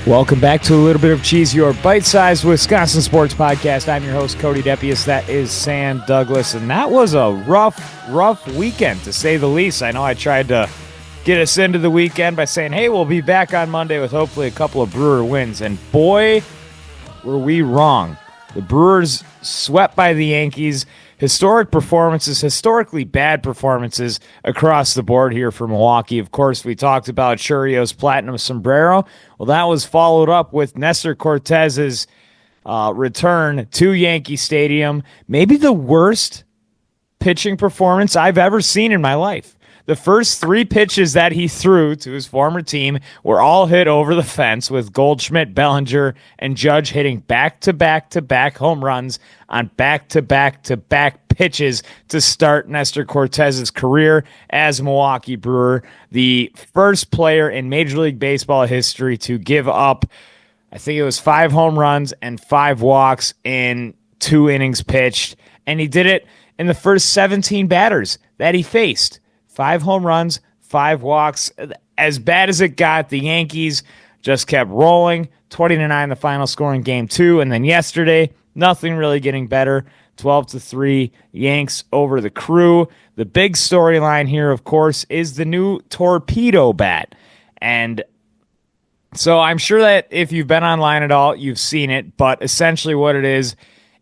Welcome back to a little bit of cheese, your bite-sized Wisconsin sports podcast. I'm your host, Cody Depius. That is Sam Douglas, and that was a rough weekend, to say the least. I know I tried to get us into the weekend by saying, hey, we'll be back on Monday with hopefully a couple of Brewer wins, and boy, were we wrong. The Brewers swept by the Yankees. Historic performances, historically bad performances across the board here for Milwaukee. Of course, we talked about Churrio's Platinum Sombrero. Well, that was followed up with Nestor Cortez's return to Yankee Stadium. Maybe the worst pitching performance I've ever seen in my life. The first three pitches that he threw to his former team were all hit over the fence, with Goldschmidt, Bellinger, and Judge hitting back-to-back-to-back home runs on back-to-back-to-back pitches to start Nestor Cortez's career as a Milwaukee Brewer. The first player in Major League Baseball history to give up, I think it was 5 home runs and 5 walks in 2 innings pitched, and he did it in the first 17 batters that he faced. 5 home runs, 5 walks. As bad as it got, the Yankees just kept rolling. 20-9 the final score in Game 2. And then yesterday, nothing really getting better. 12-3 Yanks over the Crew. The big storyline here, of course, is the new Torpedo bat. And so I'm sure that if you've been online at all, you've seen it. But essentially what it is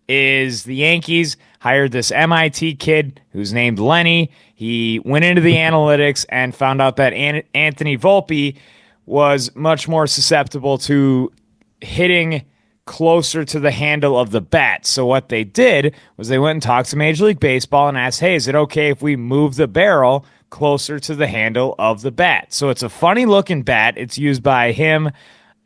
the Yankees hired this MIT kid who's named Lenny. He went into the analytics and found out that Anthony Volpe was much more susceptible to hitting closer to the handle of the bat. So what they did was they went and talked to Major League Baseball and asked, hey, is it okay if we move the barrel closer to the handle of the bat? So it's a funny-looking bat. It's used by him,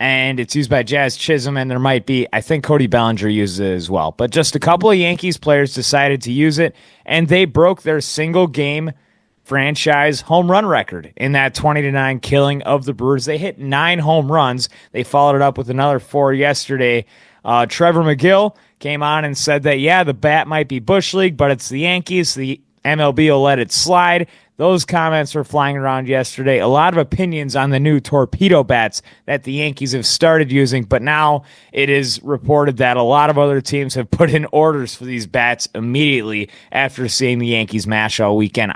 and it's used by Jazz Chisholm, and there might be, I think Cody Bellinger uses it as well. But just a couple of Yankees players decided to use it, and they broke their single-game franchise home run record in that 20-9 killing of the Brewers. They hit 9 home runs. They followed it up with another 4 yesterday. Trevor McGill came on and said that, yeah, the bat might be Bush League, but it's the Yankees. The MLB will let it slide. Those comments were flying around yesterday. A lot of opinions on the new Torpedo bats that the Yankees have started using, but now it is reported that a lot of other teams have put in orders for these bats immediately after seeing the Yankees mash all weekend.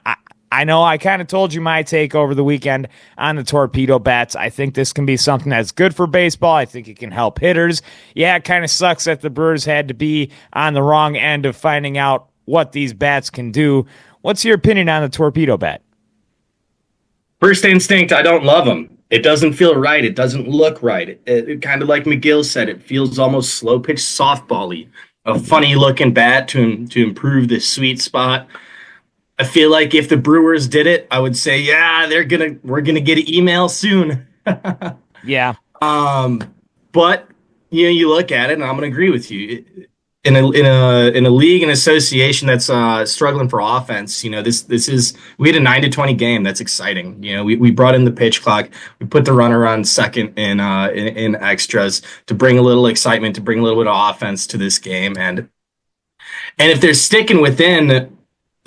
I know I kind of told you my take over the weekend on the Torpedo bats. I think this can be something that's good for baseball. I think it can help hitters. Yeah, it kind of sucks that the Brewers had to be on the wrong end of finding out what these bats can do. What's your opinion on the Torpedo bat? First instinct, I don't love them. It doesn't feel right. It doesn't look right. It kind of like McGill said, it feels almost slow-pitch softball-y. A funny-looking bat to improve the sweet spot. I feel like if the Brewers did it, I would say, yeah, we're gonna get an email soon. Yeah. But you look at it, and I'm gonna agree with you. In a league and association that's struggling for offense, this is, we had a 9-20 game. That's exciting. We brought in the pitch clock. We put the runner on second in extras to bring a little excitement, to bring a little bit of offense to this game. And if they're sticking within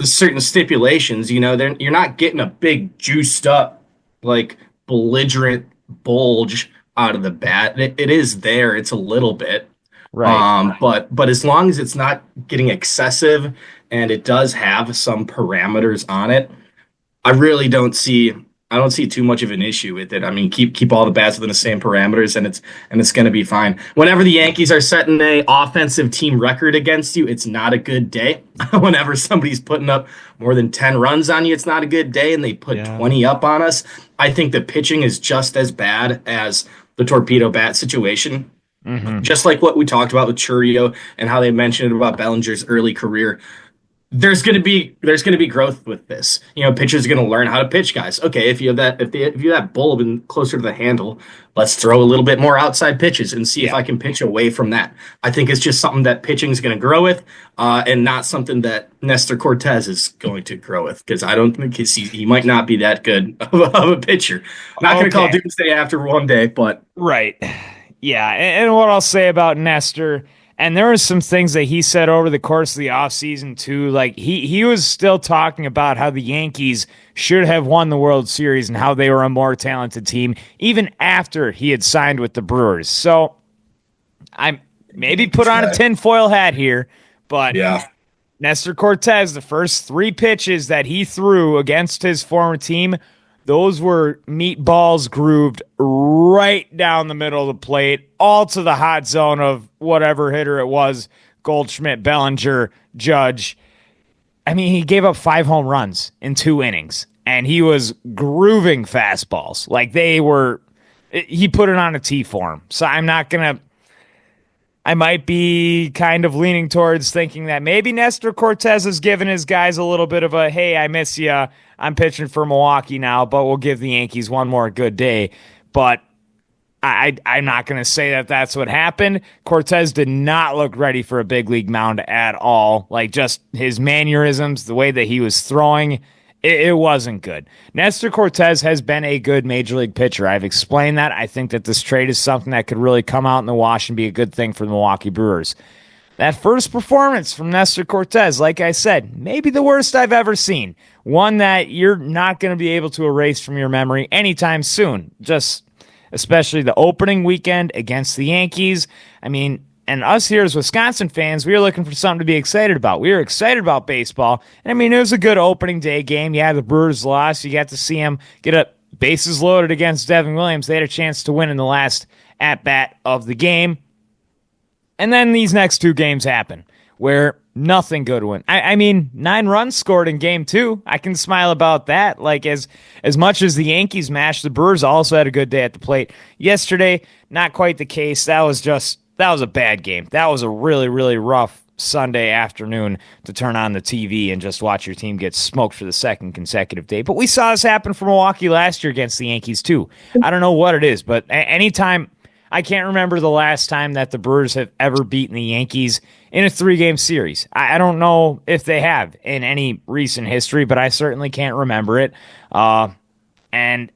certain stipulations, you're not getting a big juiced up, like belligerent bulge out of the bat. It is there. It's a little bit. Right. But as long as it's not getting excessive and it does have some parameters on it, I don't see too much of an issue with it. I mean, keep all the bats within the same parameters, and it's going to be fine. Whenever the Yankees are setting a offensive team record against you, it's not a good day. Whenever somebody's putting up more than 10 runs on you, it's not a good day, and they put 20 up on us. I think the pitching is just as bad as the Torpedo bat situation. Mm-hmm. Just like what we talked about with Churrio and how they mentioned about Bellinger's early career. There's going to be growth with this. Pitchers are going to learn how to pitch guys. Okay, if you have that bulb and closer to the handle, let's throw a little bit more outside pitches and see if I can pitch away from that. I think it's just something that pitching is going to grow with, and not something that Nestor Cortez is going to grow with, because I don't think he might not be that good of a pitcher. Not going to call doomsday after one day, but right. Yeah, and what I'll say about Nestor, And there were some things that he said over the course of the offseason, too. Like, he was still talking about how the Yankees should have won the World Series and how they were a more talented team, even after he had signed with the Brewers. So, I'm maybe put on a tinfoil hat here, but Yeah. Nestor Cortes, the first 3 pitches that he threw against his former team, those were meatballs grooved right down the middle of the plate, all to the hot zone of whatever hitter it was, Goldschmidt, Bellinger, Judge. I mean, he gave up 5 home runs in 2 innings, and he was grooving fastballs. Like he put it on a tee for him. So I might be kind of leaning towards thinking that maybe Nestor Cortes has given his guys a little bit of a, hey, I miss you. I'm pitching for Milwaukee now, but we'll give the Yankees one more good day. But I'm not going to say that that's what happened. Cortes did not look ready for a big league mound at all. Like, just his mannerisms, the way that he was throwing, it wasn't good. Nestor Cortes has been a good major league pitcher. I've explained that. I think that this trade is something that could really come out in the wash and be a good thing for the Milwaukee Brewers. That first performance from Nestor Cortes, like I said, maybe the worst I've ever seen. One that you're not going to be able to erase from your memory anytime soon. Just especially the opening weekend against the Yankees. I mean, and us here as Wisconsin fans, we were looking for something to be excited about. We were excited about baseball. And I mean, it was a good opening day game. Yeah, the Brewers lost. You got to see them get a bases loaded against Devin Williams. They had a chance to win in the last at-bat of the game. And then these next 2 games happen where nothing good went. I mean, 9 runs scored in game 2. I can smile about that. Like, as much as the Yankees mashed, the Brewers also had a good day at the plate. Yesterday, not quite the case. That was a bad game. That was a really, really rough Sunday afternoon to turn on the TV and just watch your team get smoked for the second consecutive day. But we saw this happen for Milwaukee last year against the Yankees too. I don't know what it is, but anytime, I can't remember the last time that the Brewers have ever beaten the Yankees in a 3-game series. I don't know if they have in any recent history, but I certainly can't remember it. And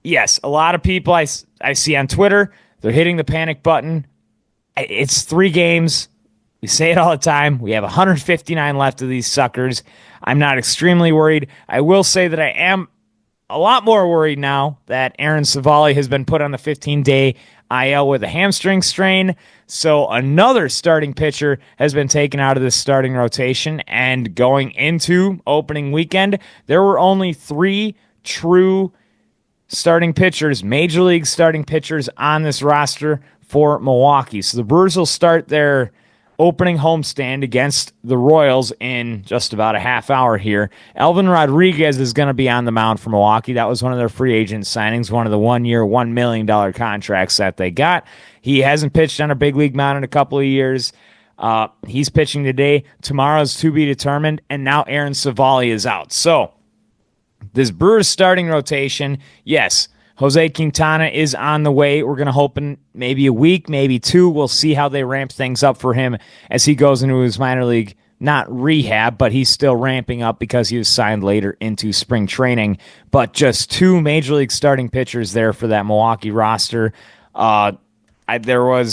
yes, a lot of people I see on Twitter, they're hitting the panic button. It's 3 games. We say it all the time. We have 159 left of these suckers. I'm not extremely worried. I will say that I am a lot more worried now that Aaron Savali has been put on the 15-day IL with a hamstring strain. So another starting pitcher has been taken out of this starting rotation. And going into opening weekend, there were only 3 true starting pitchers, major league starting pitchers on this roster for Milwaukee. So the Brewers will start their opening homestand against the Royals in just about a half hour here. Elvin Rodriguez is going to be on the mound for Milwaukee. That was one of their free agent signings, one of the 1-year, $1 million contracts that they got. He hasn't pitched on a big league mound in a couple of years. He's pitching today. Tomorrow's to be determined, and now Aaron Savali is out. So this Brewers starting rotation, yes, Jose Quintana is on the way. We're going to hope in maybe a week, maybe 2. We'll see how they ramp things up for him as he goes into his minor league, not rehab, but he's still ramping up because he was signed later into spring training. But just 2 major league starting pitchers there for that Milwaukee roster. I don't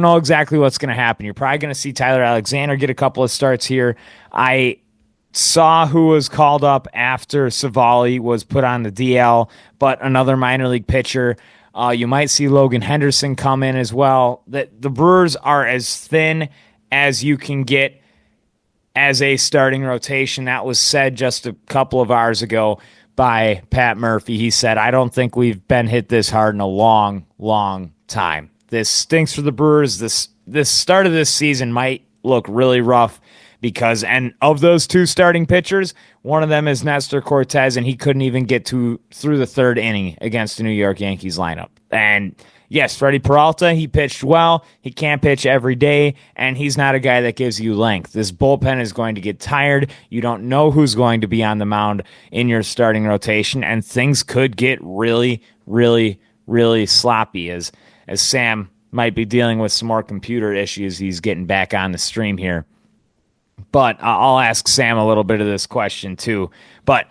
know exactly what's going to happen. You're probably going to see Jaire Alexander get a couple of starts here. I saw who was called up after Savali was put on the DL, but another minor league pitcher. You might see Logan Henderson come in as well. The Brewers are as thin as you can get as a starting rotation. That was said just a couple of hours ago by Pat Murphy. He said, I don't think we've been hit this hard in a long, long time. This stinks for the Brewers. This start of this season might look really rough because, and of those 2 starting pitchers, one of them is Nestor Cortes, and he couldn't even get through the 3rd inning against the New York Yankees lineup. And yes, Freddie Peralta, he pitched well. He can't pitch every day, and he's not a guy that gives you length. This bullpen is going to get tired. You don't know who's going to be on the mound in your starting rotation, and things could get really, really, really sloppy as Sam might be dealing with some more computer issues. He's getting back on the stream here. But I'll ask Sam a little bit of this question too. But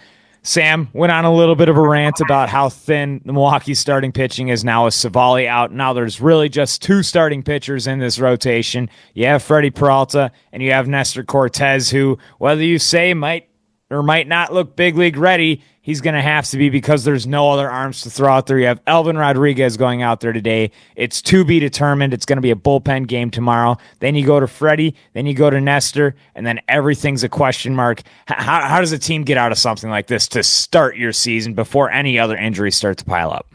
Sam went on a little bit of a rant about how thin the Milwaukee starting pitching is now with Savali out. Now there's really just two starting pitchers in this rotation. You have Freddie Peralta and you have Nestor Cortez, who, whether you say might or might not look big league ready, he's going to have to be because there's no other arms to throw out there. You have Elvin Rodriguez going out there today. It's to be determined. It's going to be a bullpen game tomorrow. Then you go to Freddie, then you go to Nestor, and then everything's a question mark. How does a team get out of something like this to start your season before any other injuries start to pile up?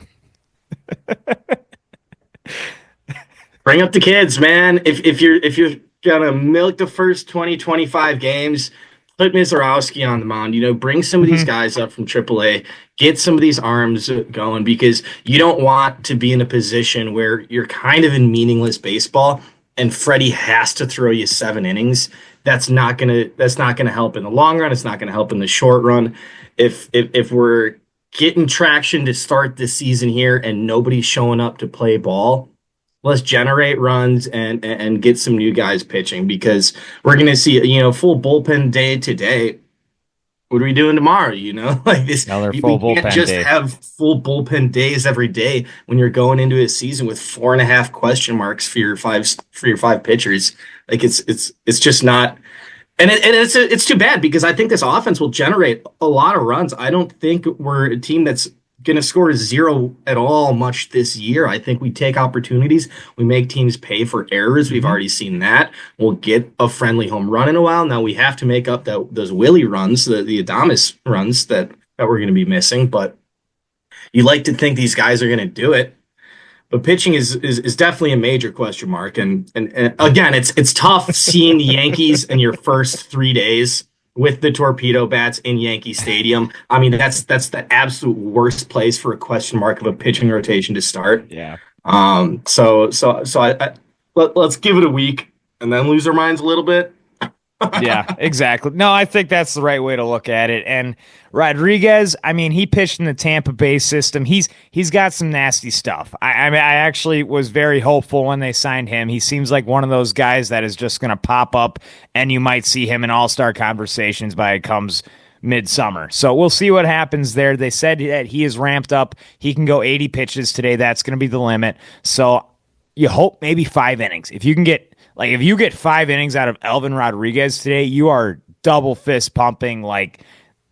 Bring up the kids, man. If you're gonna milk the first 20-25 games, put Mizorowski on the mound. Bring some of these guys up from AAA. Get some of these arms going, because you don't want to be in a position where you're kind of in meaningless baseball and Freddie has to throw you 7 innings. That's not gonna help in the long run. It's not gonna help in the short run. If we're getting traction to start this season here and nobody's showing up to play ball, let's generate runs and get some new guys pitching, because we're going to see, full bullpen day today. What are we doing tomorrow? Like this, another full bullpen day. You can't just have full bullpen days every day when you're going into a season with 4.5 question marks for your five pitchers. Like it's just not. And it's too bad, because I think this offense will generate a lot of runs. I don't think we're a team that's going to score 0 at all much this year. I think we take opportunities. We make teams pay for errors. We've already seen that. We'll get a friendly home run in a while. Now we have to make up those Willie runs, the Adames runs that we're going to be missing. But you like to think these guys are going to do it. But pitching is definitely a major question mark. And again, it's tough seeing the Yankees in your first 3 days with the Torpedo bats in Yankee Stadium. I mean, that's the absolute worst place for a question mark of a pitching rotation to start. Yeah. So let's give it a week and then lose our minds a little bit. Yeah, exactly. No, I think that's the right way to look at it. And Rodriguez, I mean, he pitched in the Tampa Bay system. He's got some nasty stuff. I mean, I actually was very hopeful when they signed him. He seems like one of those guys that is just going to pop up, and you might see him in all-star conversations by it comes midsummer. So we'll see what happens there. They said that he is ramped up. He can go 80 pitches today. That's going to be the limit. So you hope maybe 5 innings. If you get 5 innings out of Elvin Rodriguez today, you are double fist pumping. Like,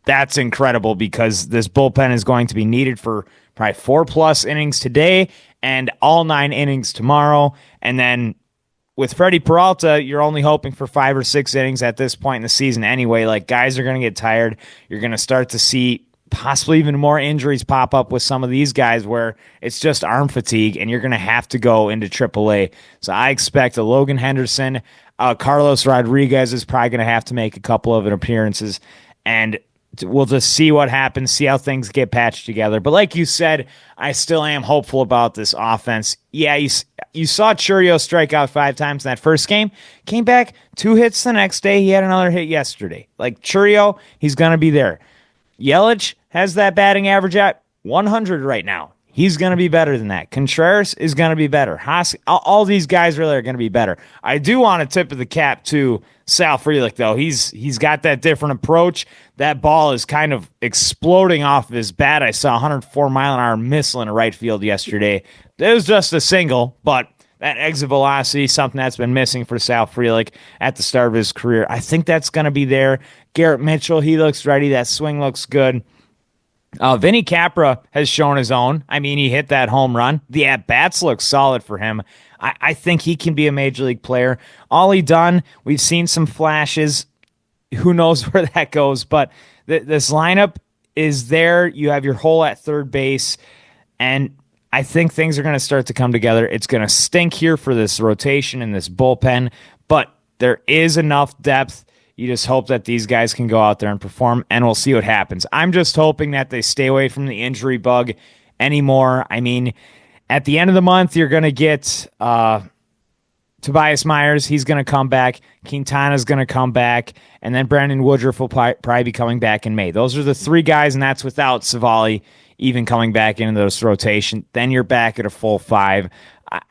that's incredible, because this bullpen is going to be needed for probably 4+ innings today and all 9 innings tomorrow. And then with Freddie Peralta, you're only hoping for 5 or 6 innings at this point in the season anyway. Like, guys are going to get tired. You're going to start to see possibly even more injuries pop up with some of these guys where it's just arm fatigue, and you're going to have to go into AAA. So I expect a Logan Henderson. Carlos Rodriguez is probably going to have to make a couple of appearances, and we'll just see what happens, see how things get patched together. But like you said, I still am hopeful about this offense. Yeah, you saw Churio strike out 5 times in that first game, came back, 2 hits the next day. He had another hit yesterday. Like, Churio, he's going to be there. Yelich has that batting average at 100 right now. He's going to be better than that. Contreras is going to be better. All these guys really are going to be better. I do want a tip of the cap to Sal Frelick, though. He's got that different approach. That ball is kind of exploding off of his bat. I saw a 104-mile-an-hour missile in right field yesterday. It was just a single, but that exit velocity, something that's been missing for Sal Frelick at the start of his career. I think that's going to be there. Garrett Mitchell, he looks ready. That swing looks good. Vinny Capra has shown his own. I mean, he hit that home run. The at-bats look solid for him. I think he can be a major league player. Ollie Dunn, we've seen some flashes. Who knows where that goes? But this lineup is there. You have your hole at third base, and I think things are going to start to come together. It's going to stink here for this rotation and this bullpen, but there is enough depth. You just hope that these guys can go out there and perform, and we'll see what happens. I'm just hoping that they stay away from the injury bug anymore. I mean, at the end of the month, you're going to get Tobias Myers. He's going to come back. Quintana's going to come back. And then Brandon Woodruff will probably be coming back in May. Those are the 3 guys, and that's without Savali even coming back into this rotation. Then you're back at a full 5.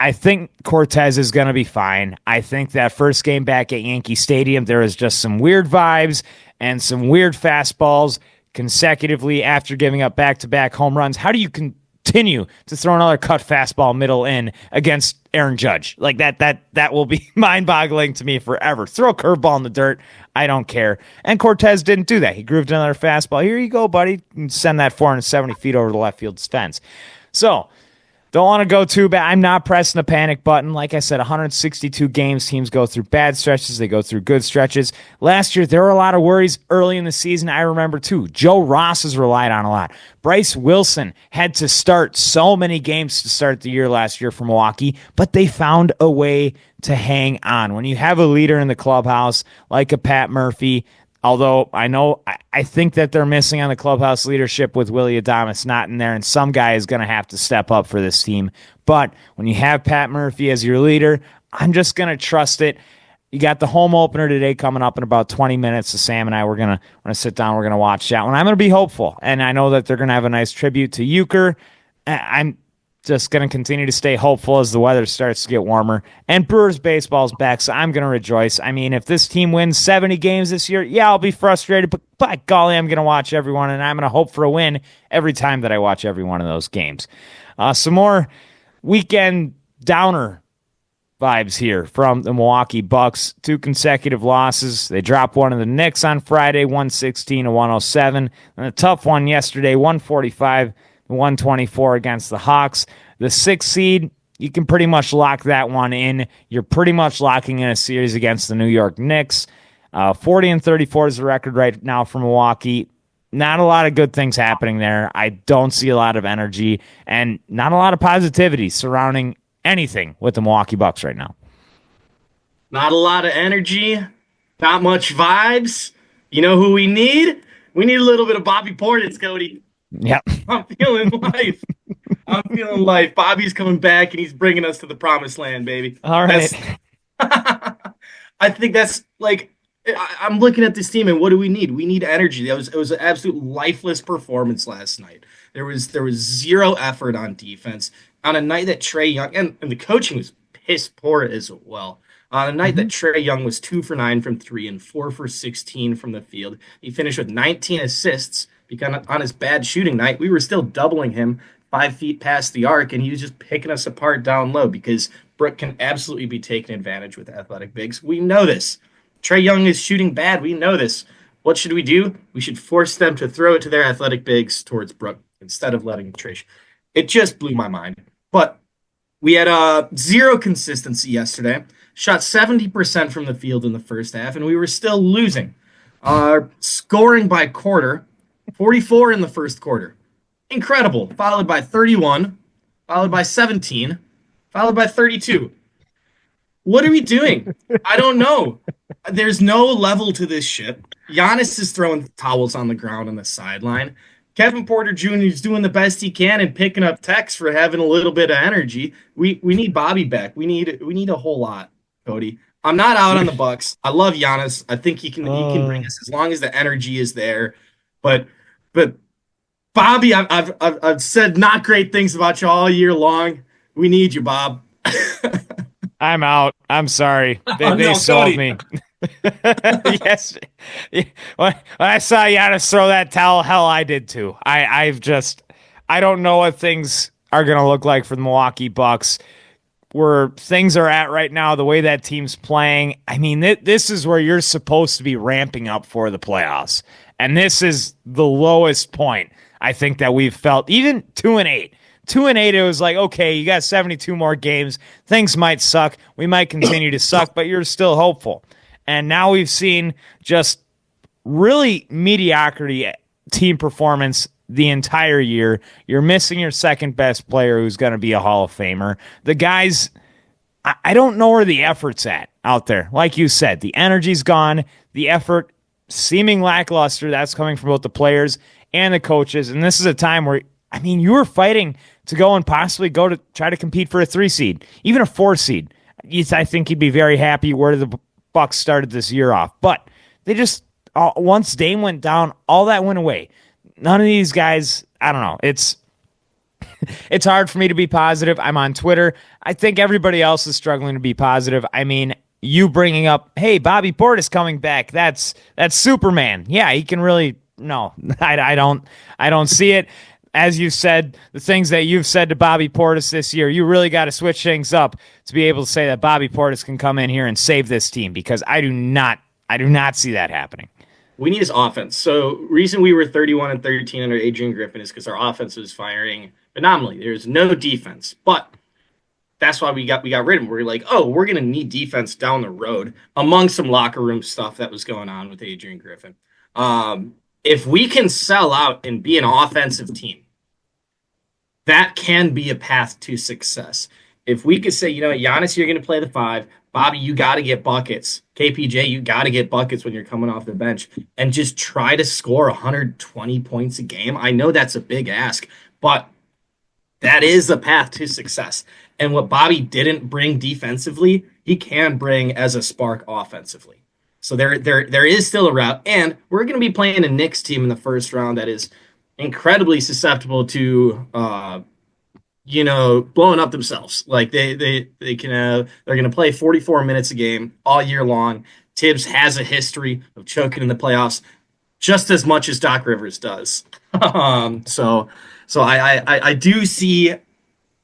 I think Cortez is going to be fine. I think that first game back at Yankee Stadium, there was just some weird vibes and some weird fastballs consecutively after giving up back-to-back home runs. How do you continue to throw another cut fastball middle in against Aaron Judge? Like that will be mind-boggling to me forever. Throw a curveball in the dirt. I don't care. And Cortez didn't do that. He grooved another fastball. Here you go, buddy. And send that 470 feet over the left field fence. So, don't want to go too bad. I'm not pressing the panic button. Like I said, 162 games. Teams go through bad stretches. They go through good stretches. Last year, there were a lot of worries early in the season. I remember, too. Joe Ross is relied on a lot. Bryce Wilson had to start so many games to start the year last year for Milwaukee, but they found a way to hang on. When you have a leader in the clubhouse like a Pat Murphy, although I think that they're missing on the clubhouse leadership with Willie Adames not in there, and some guy is going to have to step up for this team. But when you have Pat Murphy as your leader, I'm just going to trust it. You got the home opener today coming up in about 20 minutes. So Sam and I, we're going to sit down. We're going to watch that one. I'm going to be hopeful, and I know that they're going to have a nice tribute to Euchre. I'm just going to continue to stay hopeful as the weather starts to get warmer. And Brewers baseball's back, so I'm going to rejoice. I mean, if this team wins 70 games this year, yeah, I'll be frustrated, but by golly, I'm going to watch everyone, and I'm going to hope for a win every time that I watch every one of those games. Some more weekend downer vibes here from the Milwaukee Bucks. 2 consecutive losses. They dropped one of the Knicks on Friday, 116-107. And a tough one yesterday, 145-124 against the Hawks. The 6th seed, you can pretty much lock that one in. You're pretty much locking in a series against the New York Knicks. 40-34 is the record right now for Milwaukee. Not a lot of good things happening there. I don't see a lot of energy and not a lot of positivity surrounding anything with the Milwaukee Bucks right now. Not a lot of energy, not much vibes. You know who we need? We need a little bit of Bobby Portis, Cody. Yep. I'm feeling life. I'm feeling life. Bobby's coming back, and he's bringing us to the promised land, baby. All right. I think that's like I'm looking at this team, and what do we need? We need energy. It was an absolute lifeless performance last night. There was zero effort on defense on a night that Trae Young and the coaching was piss poor as well. On a night that Trae Young was 2 for 9 from 3 and 4 for 16 from the field, he finished with 19 assists. Because on his bad shooting night, we were still doubling him 5 feet past the arc, and he was just picking us apart down low because Brook can absolutely be taken advantage with athletic bigs. We know this. Trae Young is shooting bad. We know this. What should we do? We should force them to throw it to their athletic bigs towards Brook instead of letting Trish. It just blew my mind. But we had zero consistency yesterday. Shot 70% from the field in the first half, and we were still losing. Scoring by quarter, 44 in the first quarter. Incredible. Followed by 31, followed by 17, followed by 32. What are we doing? I don't know. There's no level to this shit. Giannis is throwing towels on the ground on the sideline. Kevin Porter Jr. is doing the best he can and picking up techs for having a little bit of energy. We need Bobby back. We need a whole lot, Cody. I'm not out on the Bucks. I love Giannis. I think he can bring us as long as the energy is there. But Bobby, I've said not great things about you all year long. We need you, Bob. I'm out. I'm sorry. They sold me. Yes. When I saw Giannis throw that towel, hell, I did too. I don't know what things are going to look like for the Milwaukee Bucks. Where things are at right now, the way that team's playing, I mean, this is where you're supposed to be ramping up for the playoffs. And this is the lowest point, I think, that we've felt. Even 2-8. 2-8, it was like, okay, you got 72 more games. Things might suck. We might continue to suck, but you're still hopeful. And now we've seen just really mediocrity team performance the entire year. You're missing your second best player who's going to be a Hall of Famer. The guys, I don't know where the effort's at out there. Like you said, the energy's gone. The effort seeming lackluster. That's coming from both the players and the coaches. And this is a time where, I mean, you were fighting to go and possibly go to try to compete for a 3 seed, even a 4 seed. I think you'd be very happy where the Bucks started this year off. But they just, once Dame went down, all that went away. None of these guys, I don't know. It's hard for me to be positive. I'm on Twitter. I think everybody else is struggling to be positive. I mean, you bringing up, hey, Bobby Portis coming back. That's Superman. Yeah, he can really no, I don't see it. As you said, the things that you've said to Bobby Portis this year, you really got to switch things up to be able to say that Bobby Portis can come in here and save this team, because I do not see that happening. We need his offense. So reason we were 31-13 under Adrian Griffin is because our offense was firing phenomenally. There's no defense, but that's why we got rid of him. We're like, oh, we're gonna need defense down the road, among some locker room stuff that was going on with Adrian Griffin. If we can sell out and be an offensive team, that can be a path to success. If we could say, you know, Giannis, you're going to play the 5. Bobby, you got to get buckets. KPJ, you got to get buckets when you're coming off the bench, and just try to score 120 points a game. I know that's a big ask, but that is the path to success. And what Bobby didn't bring defensively, he can bring as a spark offensively. So there is still a route, and we're going to be playing a Knicks team in the first round that is incredibly susceptible to blowing up themselves. Like they're gonna play 44 minutes a game all year long. Tibbs has a history of choking in the playoffs just as much as Doc Rivers does. So I do see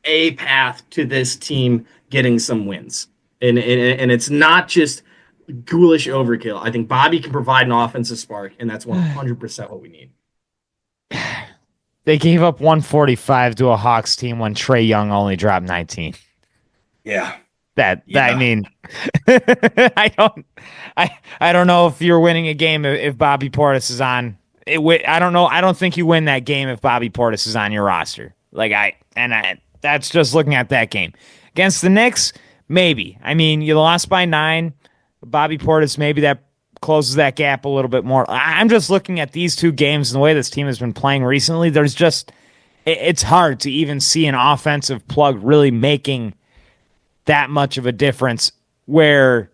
a path to this team getting some wins, and it's not just ghoulish overkill. I think Bobby can provide an offensive spark, and that's 100% what we need. They gave up 145 to a Hawks team when Trae Young only dropped 19. Yeah. I mean, I don't know if you're winning a game if Bobby Portis is on. I don't know. I don't think you win that game if Bobby Portis is on your roster. That's just looking at that game. Against the Knicks, maybe. I mean, you lost by 9. Bobby Portis, maybe that closes that gap a little bit more. I'm just looking at these two games and the way this team has been playing recently. It's hard to even see an offensive plug really making that much of a difference, where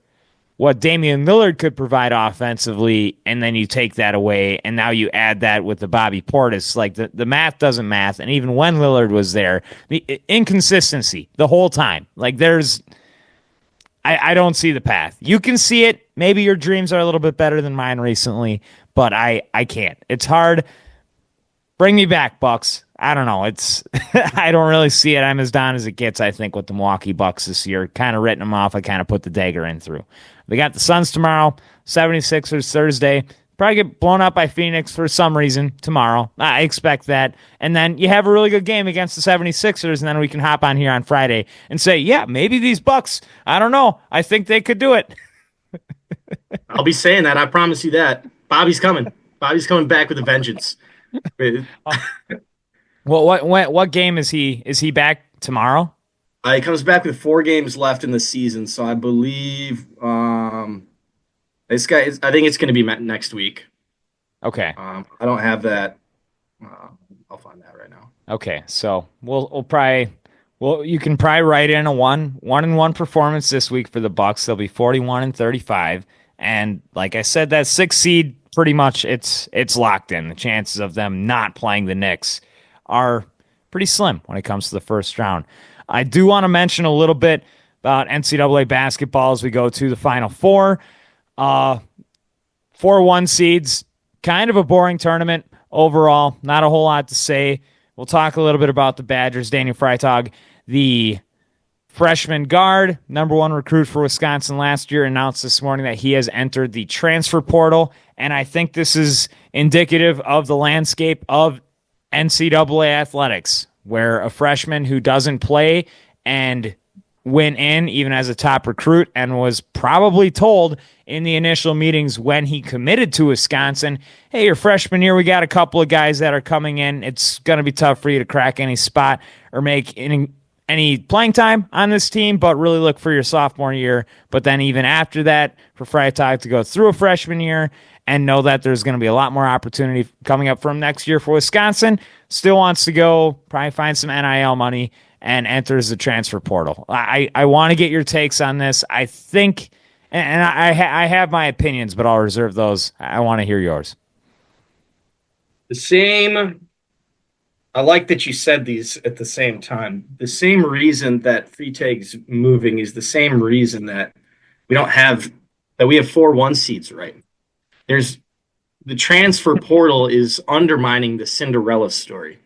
what Damian Lillard could provide offensively, and then you take that away, and now you add that with the Bobby Portis. Like the math doesn't math, and even when Lillard was there, the inconsistency the whole time. Like I don't see the path. You can see it. Maybe your dreams are a little bit better than mine recently, but I can't. It's hard. Bring me back, Bucks. I don't know. I don't really see it. I'm as down as it gets, I think, with the Milwaukee Bucks this year. Kind of written them off. I kind of put the dagger in through. They got the Suns tomorrow, 76ers Thursday. Probably get blown up by Phoenix for some reason tomorrow. I expect that. And then you have a really good game against the 76ers, and then we can hop on here on Friday and say, yeah, maybe these Bucks, I don't know. I think they could do it. I'll be saying that. I promise you that. Bobby's coming. Bobby's coming back with a vengeance. Well, what game is he? Is he back tomorrow? He comes back with 4 games left in the season, so I believe this guy. I think it's going to be next week. Okay. I don't have that. I'll find that right now. Okay, so we'll probably. Well, you can probably write in a 1-1 performance this week for the Bucks. They'll be 41-35, and like I said, that 6th seed pretty much it's locked in. The chances of them not playing the Knicks are pretty slim when it comes to the first round. I do want to mention a little bit about NCAA basketball as we go to the Final Four. 4-1 seeds, kind of a boring tournament overall. Not a whole lot to say. We'll talk a little bit about the Badgers. Daniel Freitag, the freshman guard, number 1 recruit for Wisconsin last year, announced this morning that he has entered the transfer portal, and I think this is indicative of the landscape of NCAA athletics, where a freshman who doesn't play and went in even as a top recruit and was probably told in the initial meetings when he committed to Wisconsin, hey, your freshman year, we got a couple of guys that are coming in. It's going to be tough for you to crack any spot or make any playing time on this team, but really look for your sophomore year. But then even after that, for Freitag to go through a freshman year and know that there's going to be a lot more opportunity coming up from next year for Wisconsin, still wants to go probably find some NIL money and enters the transfer portal. I want to get your takes on this. I think, and I have my opinions, but I'll reserve those. I want to hear yours. The same. I like that you said these at the same time. The same reason that Freitag's moving is the same reason that we have 4-1 seeds, right? There's the transfer portal is undermining the Cinderella story.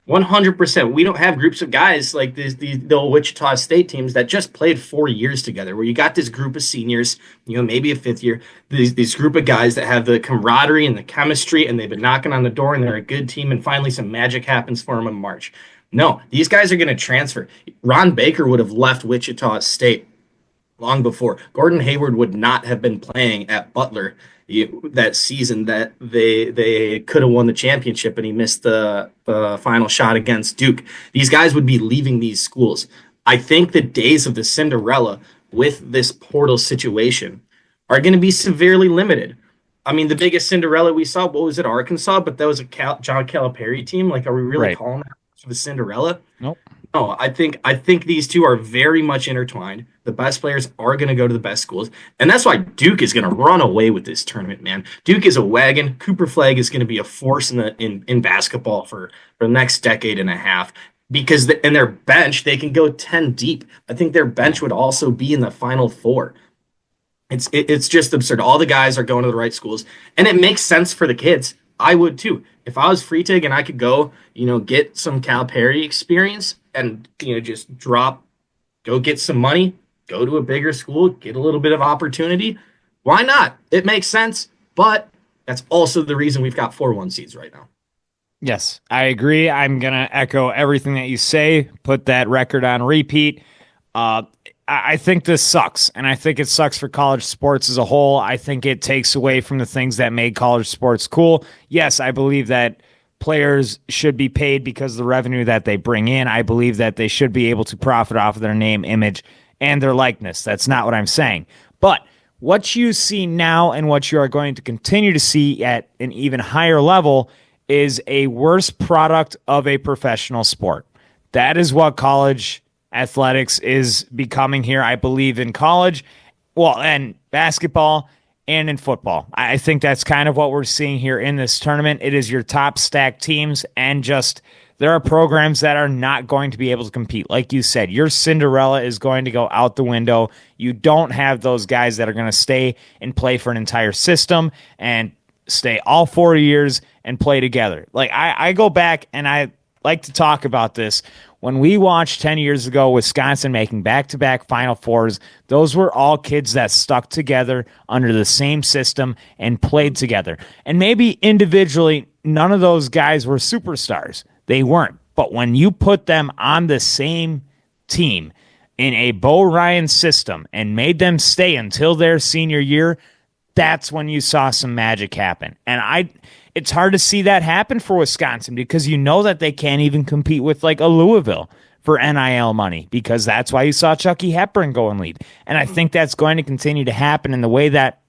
100%. We don't have groups of guys like the Wichita State teams that just played 4 years together, where you got this group of seniors, maybe a fifth year, these group of guys that have the camaraderie and the chemistry, and they've been knocking on the door, and they're a good team, and finally some magic happens for them in March. No, these guys are going to transfer. Ron Baker would have left Wichita State long before. Gordon Hayward would not have been playing at Butler that season that they could have won the championship, and he missed the final shot against Duke. These guys would be leaving these schools. I think the days of the Cinderella with this portal situation are going to be severely limited. I mean, the biggest Cinderella we saw, what was it, Arkansas? But that was a John Calipari team. Like, are we really calling that the Cinderella? Nope. No, I think these two are very much intertwined. The best players are going to go to the best schools, and that's why Duke is going to run away with this tournament, man. Duke is a wagon. Cooper Flagg is going to be a force in basketball for the next decade and a half, because in their bench they can go 10 deep. I think their bench would also be in the Final Four. It's just absurd. All the guys are going to the right schools, and it makes sense for the kids. I would too. If I was Freitag and I could go, get some Calipari experience and, just go get some money, go to a bigger school, get a little bit of opportunity. Why not? It makes sense, but that's also the reason we've got 4-1 seeds right now. Yes, I agree. I'm going to echo everything that you say, put that record on repeat. I think this sucks, and I think it sucks for college sports as a whole. I think it takes away from the things that made college sports cool. Yes, I believe that players should be paid because of the revenue that they bring in. I believe that they should be able to profit off of their name, image, and their likeness. That's not what I'm saying. But what you see now and what you are going to continue to see at an even higher level is a worse product of a professional sport. That is what college athletics is becoming here, I believe, in college, and basketball and in football. I think that's kind of what we're seeing here in this tournament. It is your top stacked teams, and just there are programs that are not going to be able to compete. Like you said, your Cinderella is going to go out the window. You don't have those guys that are going to stay and play for an entire system and stay all 4 years and play together. Like I go back and I like to talk about this. When we watched 10 years ago, Wisconsin making back-to-back Final Fours, those were all kids that stuck together under the same system and played together. And maybe individually, none of those guys were superstars. They weren't. But when you put them on the same team in a Bo Ryan system and made them stay until their senior year, that's when you saw some magic happen. And it's hard to see that happen for Wisconsin because you know that they can't even compete with like a Louisville for NIL money, because that's why you saw Chucky Hepburn go and lead. And I think that's going to continue to happen in the way that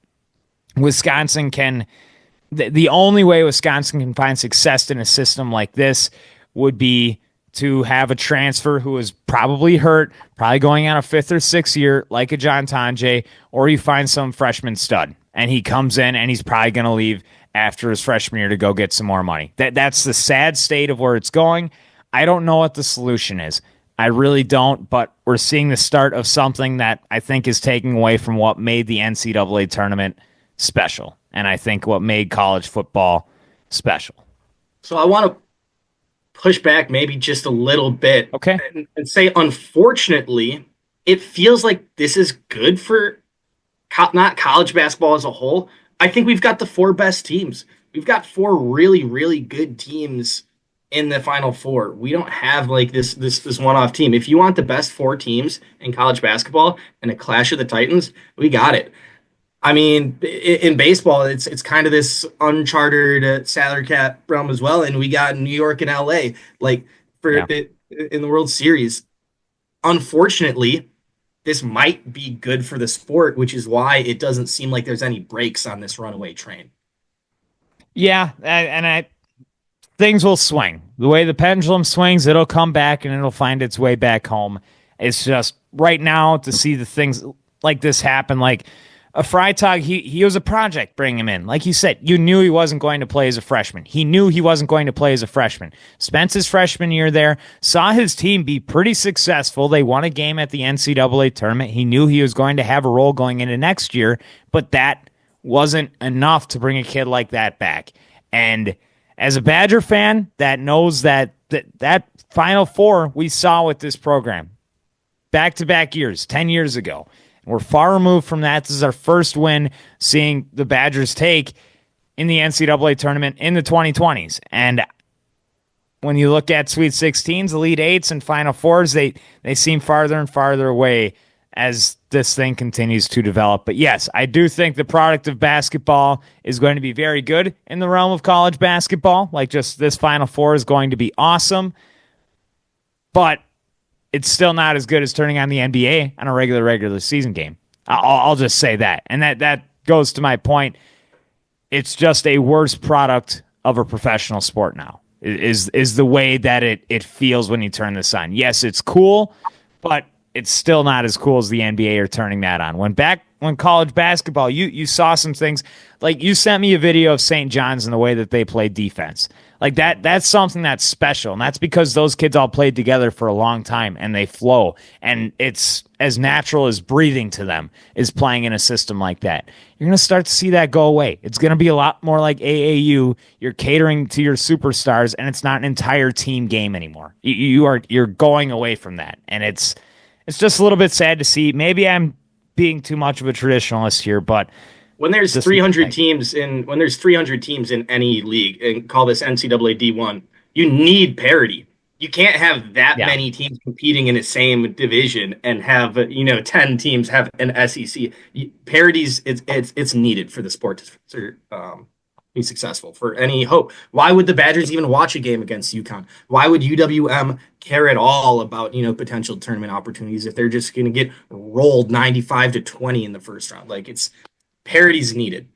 Wisconsin can. The only way Wisconsin can find success in a system like this would be to have a transfer who is probably hurt, probably going on a 5th or 6th year, like a John Tonje, or you find some freshman stud, and he comes in and he's probably going to leave after his freshman year to go get some more money. That's the sad state of where it's going. I don't know what the solution is. I really don't, but we're seeing the start of something that I think is taking away from what made the NCAA tournament special, and I think what made college football special. So I want to push back maybe just a little bit, okay, and say, unfortunately, it feels like this is good for not college basketball as a whole. I think we've got the 4 best teams. We've got 4 really, really good teams in the Final Four. We don't have like this one-off team. If you want the best 4 teams in college basketball and a clash of the Titans, we got it. I mean, in baseball, it's kind of this uncharted salary cap realm as well, and we got New York and LA like in the World Series. Unfortunately, this might be good for the sport, which is why it doesn't seem like there's any brakes on this runaway train. Yeah, and things will swing. The way the pendulum swings, it'll come back and it'll find its way back home. It's just right now to see the things like this happen, like a Freitag, he was a project, bring him in. Like you said, you knew he wasn't going to play as a freshman. He knew he wasn't going to play as a freshman. Spent his freshman year there, saw his team be pretty successful. They won a game at the NCAA tournament. He knew he was going to have a role going into next year, but that wasn't enough to bring a kid like that back. And as a Badger fan that knows that Final Four we saw with this program, back-to-back years, 10 years ago, we're far removed from that. This is our first win seeing the Badgers take in the NCAA tournament in the 2020s. And when you look at Sweet 16s, Elite 8s, and Final Fours, they seem farther and farther away as this thing continues to develop. But yes, I do think the product of basketball is going to be very good in the realm of college basketball. Like, just this Final Four is going to be awesome. But it's still not as good as turning on the NBA on a regular season game. I'll just say that. And that goes to my point. It's just a worse product of a professional sport now, is the way that it feels when you turn this on. Yes, it's cool, but it's still not as cool as the NBA are turning that on. When college basketball, you saw some things. Like, you sent me a video of St. John's and the way that they play defense. Like, that's something that's special, and that's because those kids all played together for a long time, and they flow, and it's as natural as breathing to them is playing in a system like that. You're going to start to see that go away. It's going to be a lot more like AAU. You're catering to your superstars, and it's not an entire team game anymore. You're going away from that, and it's just a little bit sad to see. Maybe I'm being too much of a traditionalist here, but when there's 300 teams in any league, and call this NCAA D1, you need parity. You can't have that many teams competing in the same division and have 10 teams have an SEC. Parity's it's needed for the sport to be successful, for any hope. Why would the Badgers even watch a game against UConn? Why would UWM care at all about potential tournament opportunities if they're just going to get rolled 95-20 in the first round? Like, parity's needed.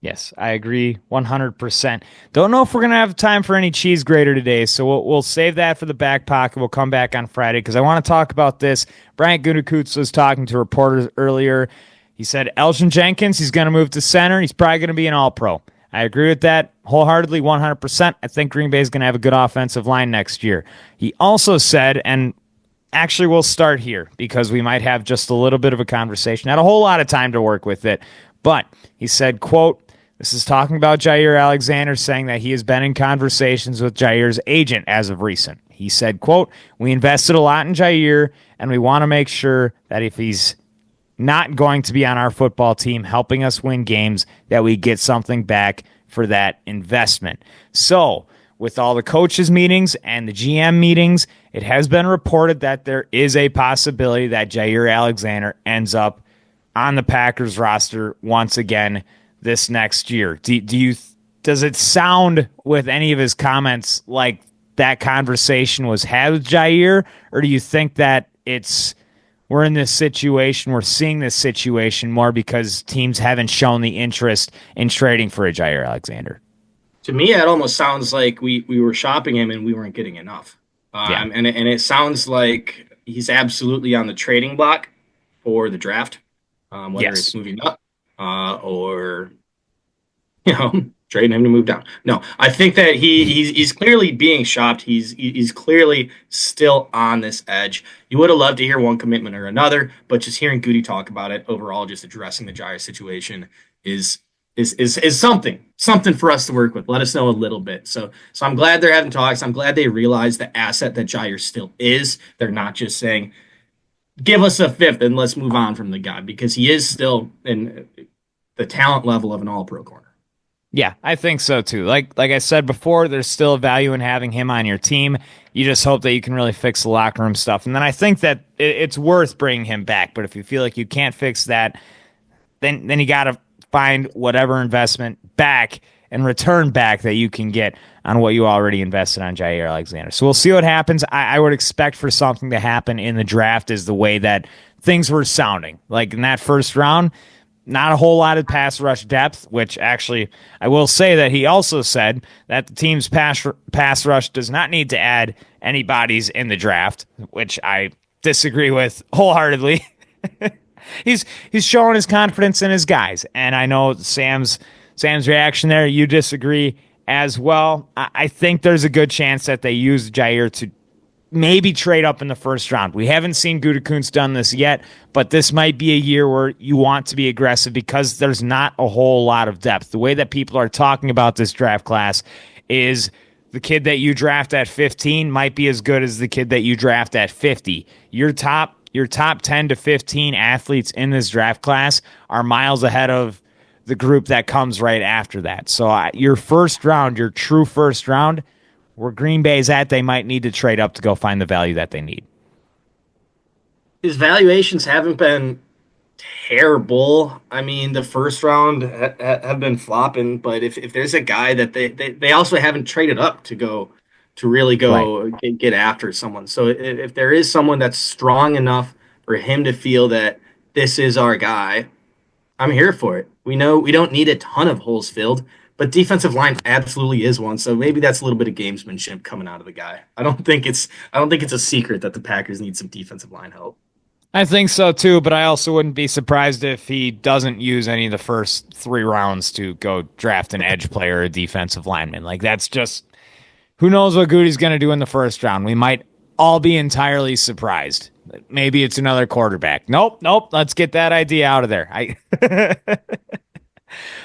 Yes, I agree 100%. Don't know if we're going to have time for any cheese grater today, so we'll save that for the back pocket. We'll come back on Friday because I want to talk about this. Bryant Gutekunst was talking to reporters earlier. He said Elgin Jenkins, he's going to move to center. He's probably going to be an all-pro. I agree with that wholeheartedly, 100%. I think Green Bay is going to have a good offensive line next year. He also said, and actually we'll start here because we might have just a little bit of a conversation. Not a whole lot of time to work with it, but he said, quote, this is talking about Jaire Alexander, saying that he has been in conversations with Jaire's agent as of recent. He said, quote, we invested a lot in Jaire, and we want to make sure that if he's not going to be on our football team helping us win games, that we get something back for that investment. So, with all the coaches' meetings and the GM meetings, it has been reported that there is a possibility that Jaire Alexander ends up on the Packers roster once again this next year. Does it sound with any of his comments like that conversation was had with Jaire, or do you think that we're in this situation, we're seeing this situation more because teams haven't shown the interest in trading for a Jaire Alexander? To me, it almost sounds like we were shopping him and we weren't getting enough. And it sounds like he's absolutely on the trading block for the draft, whether it's moving up or trading him to move down. No, I think that he's clearly being shopped. He's clearly still on this edge. You would have loved to hear one commitment or another, but just hearing Goody talk about it overall, just addressing the Jaire situation is something for us to work with. Let us know a little bit. So I'm glad they're having talks. I'm glad they realize the asset that Jaire still is. They're not just saying, give us a fifth and let's move on from the guy, because he is still in the talent level of an all-pro corner. Yeah, I think so too. Like I said before, there's still a value in having him on your team. You just hope that you can really fix the locker room stuff. And then I think that it's worth bringing him back. But if you feel like you can't fix that, then you got to find whatever investment back and return back that you can get on what you already invested on Jaire Alexander. So we'll see what happens. I would expect for something to happen in the draft is the way that things were sounding. Like in that first round, not a whole lot of pass rush depth, which actually I will say that he also said that the team's pass rush does not need to add any bodies in the draft, which I disagree with wholeheartedly. He's showing his confidence in his guys, and I know Sam's reaction there, you disagree as well. I think there's a good chance that they use Jaire to maybe trade up in the first round. We haven't seen Gutekunst done this yet, but this might be a year where you want to be aggressive because there's not a whole lot of depth. The way that people are talking about this draft class is the kid that you draft at 15 might be as good as the kid that you draft at 50. Your top 10 to 15 athletes in this draft class are miles ahead of the group that comes right after that. So your first round, your true first round, where Green Bay's at, they might need to trade up to go find the value that they need. His valuations haven't been terrible. I mean, the first round have been flopping, but if there's a guy that they also haven't traded up to really go right. get after someone. So if there is someone that's strong enough for him to feel that this is our guy, I'm here for it. We know we don't need a ton of holes filled, but defensive line absolutely is one. So maybe that's a little bit of gamesmanship coming out of the guy. I don't think it's a secret that the Packers need some defensive line help. I think so too, but I also wouldn't be surprised if he doesn't use any of the first 3 rounds to go draft an edge player or a defensive lineman. Like, that's just, who knows what Goody's going to do in the first round. We might all be entirely surprised. Maybe it's another quarterback. Nope. Let's get that idea out of there.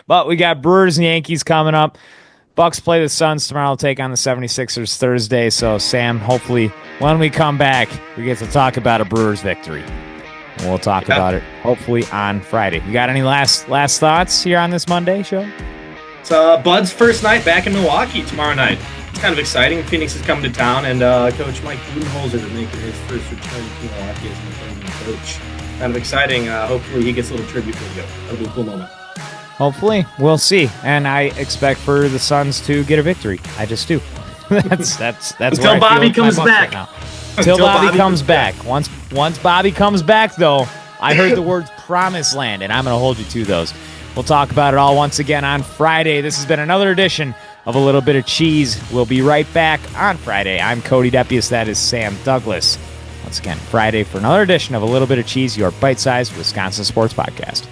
But we got Brewers and Yankees coming up. Bucks play the Suns tomorrow, take on the 76ers Thursday. So, Sam, hopefully when we come back, we get to talk about a Brewers victory. And we'll talk about it hopefully on Friday. You got any last thoughts here on this Monday show? It's Bud's first night back in Milwaukee tomorrow night. It's kind of exciting. Phoenix is coming to town, and Coach Mike Budenholzer is making his first return to Milwaukee as an opposing coach. Kind of exciting. Hopefully he gets a little tribute for you. That'll be a cool moment. Hopefully. We'll see. And I expect for the Suns to get a victory. I just do. That's until Bobby comes back. Right until Bobby comes back. Once Bobby comes back, though, I heard the words promised land, and I'm going to hold you to those. We'll talk about it all once again on Friday. This has been another edition of A Little Bit of Cheese. We'll be right back on Friday. I'm Cody Depius. That is Sam Douglas. Once again, Friday for another edition of A Little Bit of Cheese, your bite-sized Wisconsin sports podcast.